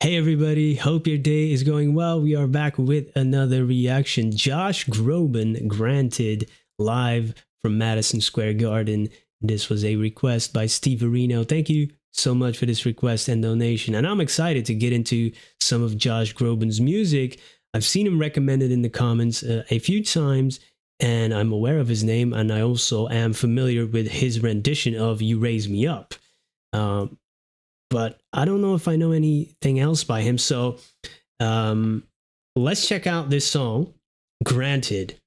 Hey everybody, hope your day is going well. We are back with another reaction. Josh Groban, granted, live from Madison Square Garden. This was a request by Steve Areno. Thank you so much for this request and donation. And I'm excited to get into some of Josh Groban's music. I've seen him recommended in the comments a few times, and I'm aware of his name, and I also am familiar with his rendition of You Raise Me Up. But I don't know if I know anything else by him. So let's check out this song, Granted.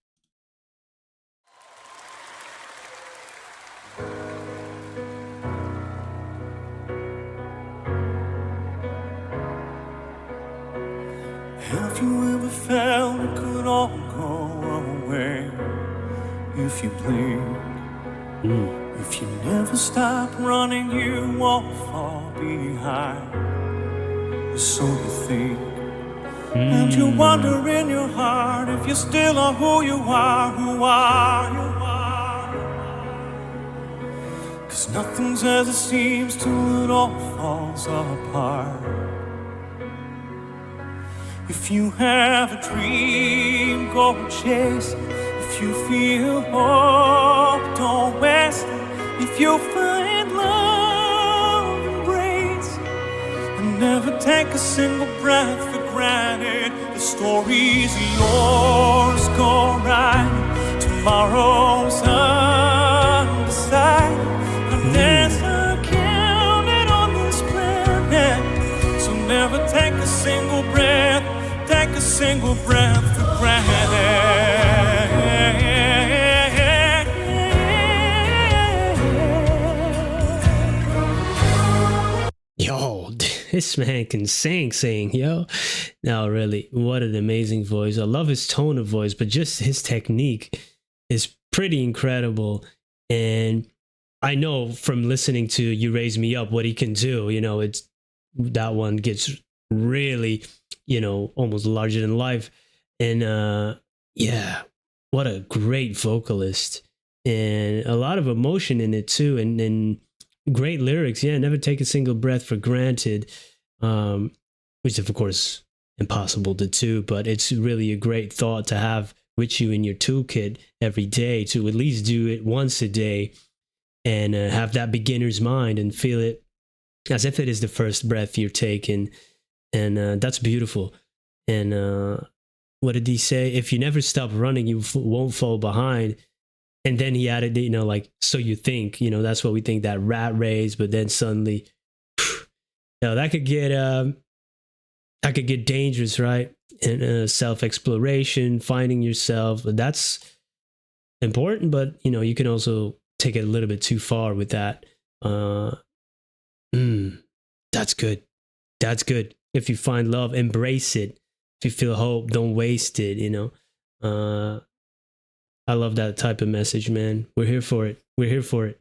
Have you ever felt it could all go away if you blink? If you never stop running, you won't fall behind. So you think, and you wonder in your heart if you still are who you are, who are you? 'Cause nothing's as it seems till it all falls apart. If you have a dream, go chase. If you feel hope, don't waste it. If you find love, embrace. And never take a single breath for granted. The story's yours, go right. Tomorrow's undecided. And there's a counted on this planet. So never take a single breath. Take a single breath for granted. Yo, this man can sing, yo. No, really, what an amazing voice. I love his tone of voice, but just his technique is pretty incredible. And I know from listening to You Raise Me Up what he can do. You know, it's that one gets really, almost larger than life. And yeah, what a great vocalist. And a lot of emotion in it too. And great lyrics. Yeah, never take a single breath for granted. Which is, of course, impossible to do. But it's really a great thought to have with you in your toolkit every day, to at least do it once a day and have that beginner's mind and feel it as if it is the first breath you're taking. And that's beautiful. And what did he say? If you never stop running, you won't fall behind. And then he added, so you think, that's what we think, that rat race. But then suddenly, that could get dangerous, right? And self-exploration, finding yourself, that's important. But, you can also take it a little bit too far with that. That's good. That's good. If you find love, embrace it. If you feel hope, don't waste it, I love that type of message, man. We're here for it. We're here for it.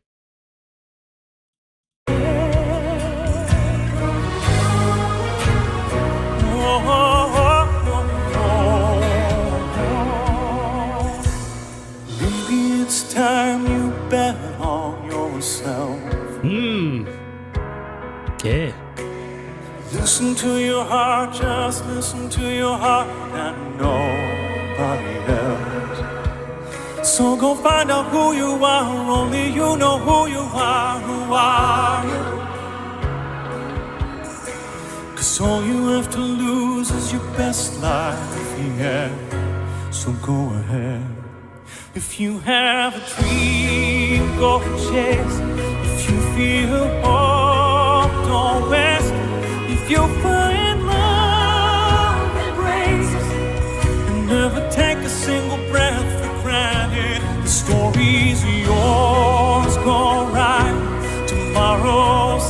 Maybe it's time you bet on yourself. Yeah. Listen to your heart, just listen to your heart and nobody else. So go find out who you are, only you know who you are, who are you? 'Cause all you have to lose is your best life, yeah. So go ahead. If you have a dream, go chase. If you feel hope, don't waste. If you find love, embrace. And never take a single breath for granted. The story's yours, go right. Tomorrow's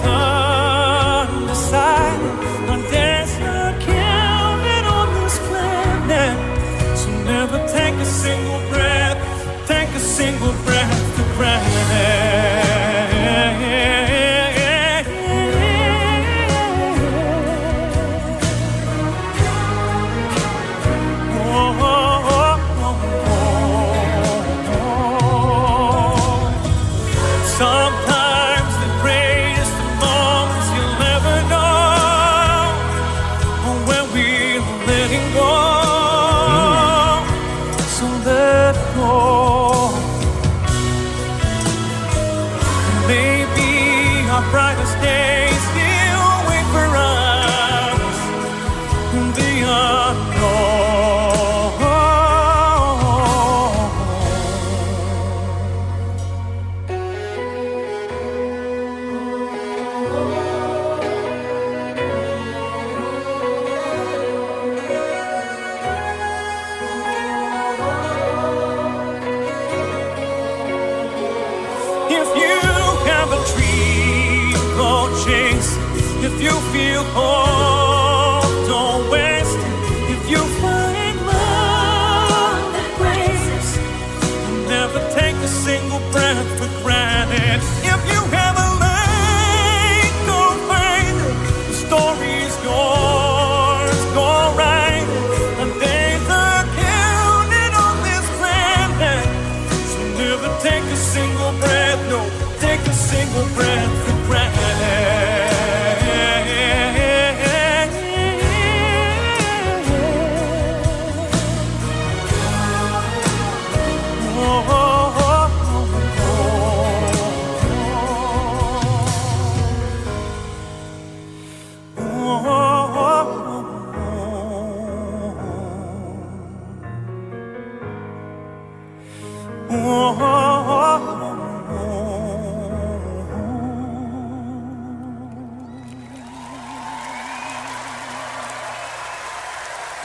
undecided. And there's not counted on this planet. So never take a single breath. Take a single breath for granted. you feel hope, don't waste it. If you find love and grace, never take a single breath for granted. If you ever let go, find it. The story is yours, go right. And days are counted on this planet, so never take a single breath, no, take a single breath for granted.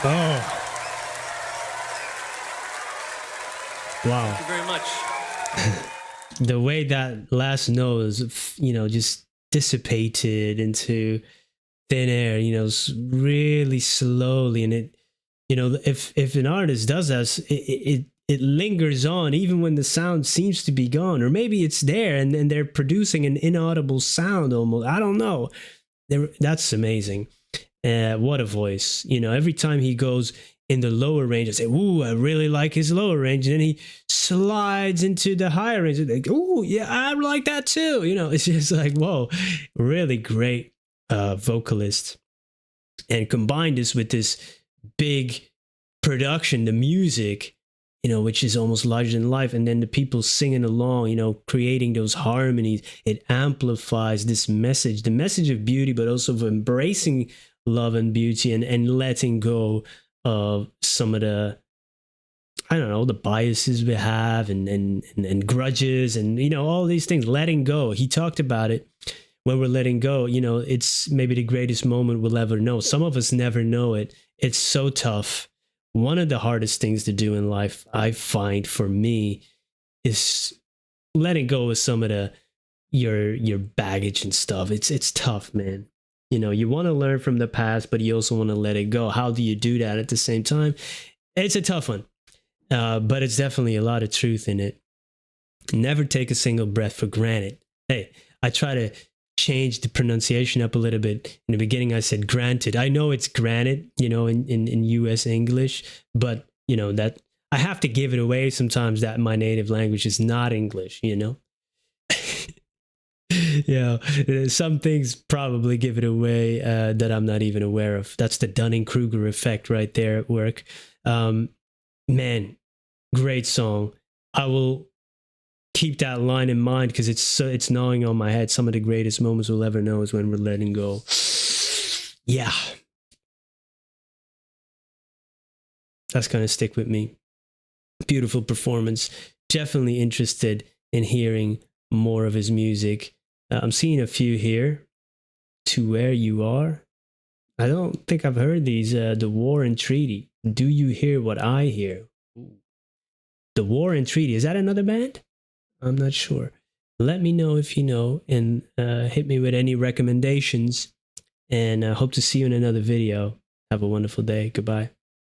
Oh. Wow. Thank you very much. The way that last note is, just dissipated into thin air, really slowly. And it, if an artist does that, it lingers on even when the sound seems to be gone, or maybe it's there and they're producing an inaudible sound almost. I don't know. That's amazing. What a voice. Every time he goes in the lower range, I say, ooh, I really like his lower range. And then he slides into the higher range. And like, ooh, yeah, I like that too. It's just like, whoa, really great vocalist. And combine this with this big production, the music, which is almost larger than life. And then the people singing along, creating those harmonies. It amplifies this message, the message of beauty, but also of embracing love and beauty and letting go of some of the, I don't know, the biases we have and grudges and, all these things, letting go. He talked about it. When we're letting go, it's maybe the greatest moment we'll ever know. Some of us never know it. It's so tough. One of the hardest things to do in life, I find for me, is letting go of some of your baggage and stuff. It's tough, man. You want to learn from the past, but you also want to let it go. How do you do that at the same time? It's a tough one, but it's definitely a lot of truth in it. Never take a single breath for granted. Hey, I try to change the pronunciation up a little bit. In the beginning, I said granted. I know it's granted, in US English, but, that I have to give it away sometimes that my native language is not English, some things probably give it away that I'm not even aware of. That's the Dunning-Kruger effect right there at work. Man, great song. I will keep that line in mind because it's gnawing on my head. Some of the greatest moments we'll ever know is when we're letting go. Yeah. That's going to stick with me. Beautiful performance. Definitely interested in hearing more of his music. I'm seeing a few here. To Where You Are. I don't think I've heard these. The War and Treaty. Do You Hear What I Hear? The War and Treaty. Is that another band? I'm not sure. Let me know if you know, and hit me with any recommendations. And I hope to see you in another video. Have a wonderful day. Goodbye.